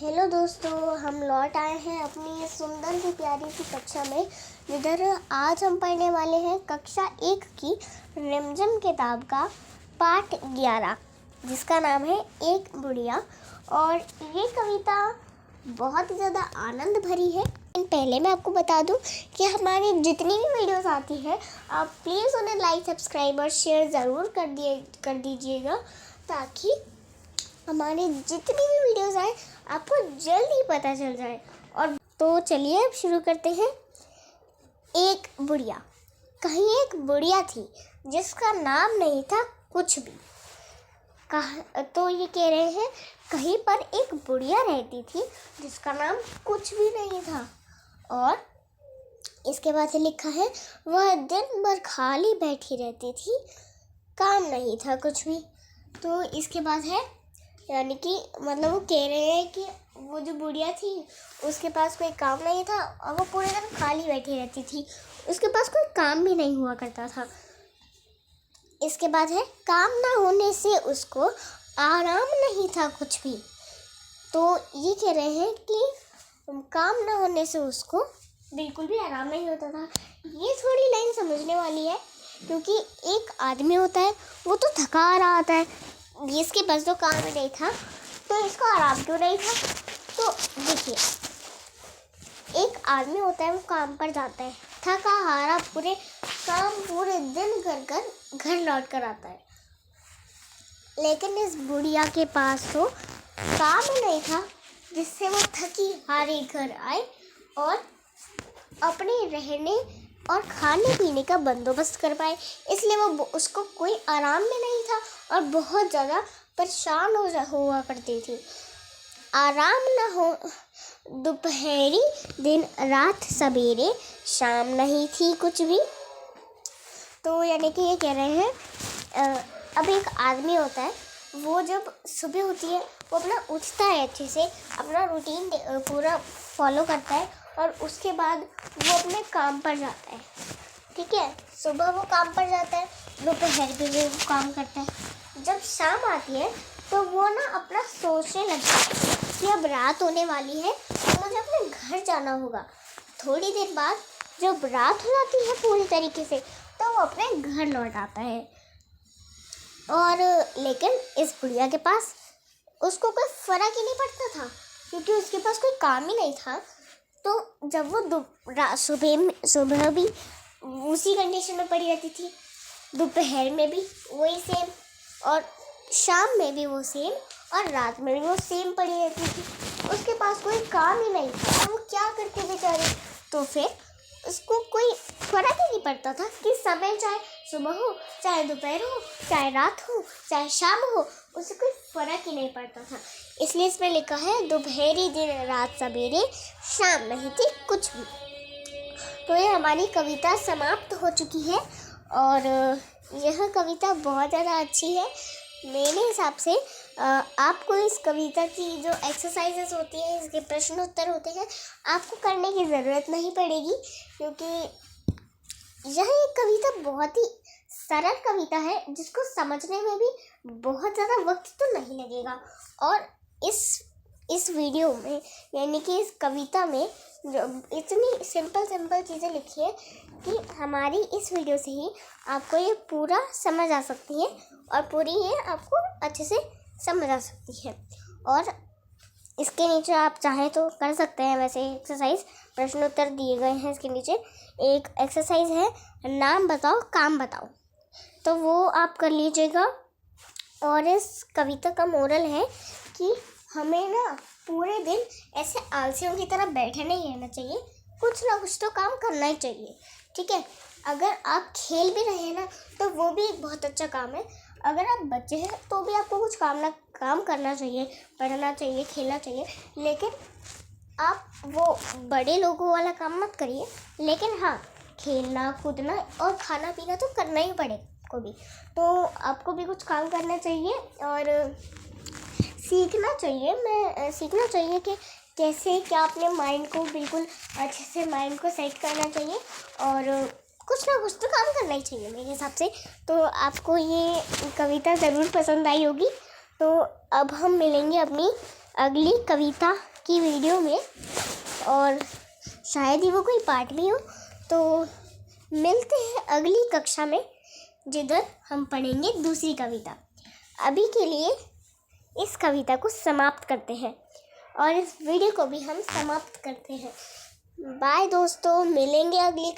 Hello दोस्तों, हम लौट आए हैं अपनी सुंदर सी प्यारी सी कक्षा में। जिधर आज हम पढ़ने वाले हैं कक्षा 1 की रिमझिम किताब का पाठ 11, जिसका नाम है एक बुढ़िया। और ये कविता बहुत ही ज़्यादा आनंद भरी है। पहले मैं आपको बता दूं कि हमारी जितनी भी वीडियोस आती है, आप प्लीज़ उन्हें लाइक, सब्सक्राइब और शेयर ज़रूर कर दीजिएगा, ताकि हमारे जितनी भी वीडियोस आए आपको जल्दी पता चल जाए। और तो चलिए अब शुरू करते हैं। एक बुढ़िया। कहीं एक बुढ़िया थी जिसका नाम नहीं था कुछ भी। तो ये कह रहे हैं कहीं पर एक बुढ़िया रहती थी जिसका नाम कुछ भी नहीं था। और इसके बाद से लिखा है वह दिन भर खाली बैठी रहती थी, काम नहीं था कुछ भी। तो इसके बाद है यानी कि मतलब वो कह रहे हैं कि वो जो बुढ़िया थी उसके पास कोई काम नहीं था और वो पूरे दिन खाली बैठी रहती थी, उसके पास कोई काम भी नहीं हुआ करता था। इसके बाद है काम ना होने से उसको आराम नहीं था कुछ भी। तो ये कह रहे हैं कि काम ना होने से उसको बिल्कुल भी आराम नहीं होता था। ये थोड़ी लाइन समझने वाली है, क्योंकि एक आदमी होता है वो तो थका रहा आता है, इसके पास तो काम ही नहीं था तो इसको आराम क्यों नहीं था। तो देखिए, एक आदमी होता है वो काम पर जाता है, थका हारा पूरे दिन कर घर लौट कर आता है। लेकिन इस बुढ़िया के पास तो काम ही नहीं था जिससे वो थकी हारी घर आए और अपने रहने और खाने पीने का बंदोबस्त कर पाए। इसलिए वो उसको कोई आराम भी नहीं था और बहुत ज़्यादा परेशान हुआ करती थी। आराम न हो, दोपहरी दिन रात सवेरे शाम नहीं थी कुछ भी। तो यानी कि ये कह रहे हैं अब एक आदमी होता है, वो जब सुबह होती है वो अपना उठता है, अच्छे से अपना रूटीन पूरा फॉलो करता है और उसके बाद वो अपने काम पर जाता है। ठीक है, सुबह वो काम पर जाता है, दोपहर पे भी वो काम करता है। जब शाम आती है तो वो ना अपना सोचने लगता है कि अब रात होने वाली है तो मुझे अपने घर जाना होगा। थोड़ी देर बाद जब रात हो जाती है पूरी तरीके से तो वो अपने घर लौट आता है। और लेकिन इस बुढ़िया के पास उसको कोई फ़र्क ही नहीं पड़ता था, क्योंकि उसके पास कोई काम ही नहीं था। तो जब वो सुबह भी उसी कंडीशन में पड़ी रहती थी, दोपहर में भी वही सेम, और शाम में भी वो सेम, और रात में भी वो सेम पड़ी रहती थी। उसके पास कोई काम ही नहीं था, वो क्या करते बेचारे। तो फिर उसको कोई फर्क ही नहीं पड़ता था कि समय चाहे सुबह हो, चाहे दोपहर हो, चाहे रात हो, चाहे शाम हो, उसे कोई फर्क ही नहीं पड़ता था। इसलिए इसमें लिखा है दोपहरी दिन रात सवेरे शाम नहीं थी कुछ भी। तो ये हमारी कविता समाप्त हो चुकी है और यह कविता बहुत ज़्यादा अच्छी है मेरे हिसाब से। आपको इस कविता की जो एक्सरसाइजेस होती हैं, इसके प्रश्न उत्तर होते हैं, आपको करने की ज़रूरत नहीं पड़ेगी, क्योंकि यह एक कविता बहुत ही सरल कविता है जिसको समझने में भी बहुत ज़्यादा वक्त तो नहीं लगेगा। और इस वीडियो में यानी कि इस कविता में जो इतनी सिंपल चीज़ें लिखी है कि हमारी इस वीडियो से ही आपको ये पूरा समझ आ सकती है और पूरी ये आपको अच्छे से समझ आ सकती है। और इसके नीचे आप चाहें तो कर सकते हैं वैसे एक्सरसाइज, प्रश्न उत्तर दिए गए हैं इसके नीचे। एक एक्सरसाइज है नाम बताओ काम बताओ, तो वो आप कर लीजिएगा। और इस कविता का मोरल है कि हमें ना पूरे दिन ऐसे आलसियों की तरह बैठे नहीं रहना चाहिए, कुछ ना कुछ तो काम करना ही चाहिए। ठीक है, अगर आप खेल भी रहे हैं ना तो वो भी एक बहुत अच्छा काम है। अगर आप बच्चे हैं तो भी आपको कुछ काम करना चाहिए, पढ़ना चाहिए, खेलना चाहिए, लेकिन आप वो बड़े लोगों वाला काम मत करिए। लेकिन हाँ, खेलना कूदना और खाना पीना तो करना ही पड़ेगा को भी। तो आपको भी कुछ काम करना चाहिए और सीखना चाहिए कि कैसे क्या अपने माइंड को बिल्कुल अच्छे से माइंड को सेट करना चाहिए, और कुछ ना कुछ तो काम करना ही चाहिए मेरे हिसाब से। तो आपको ये कविता ज़रूर पसंद आई होगी। तो अब हम मिलेंगे अपनी अगली कविता की वीडियो में, और शायद ही वो कोई पार्ट भी हो। तो मिलते हैं अगली कक्षा में, जिधर हम पढ़ेंगे दूसरी कविता। अभी के लिए इस कविता को समाप्त करते हैं और इस वीडियो को भी हम समाप्त करते हैं। बाय दोस्तों, मिलेंगे अगली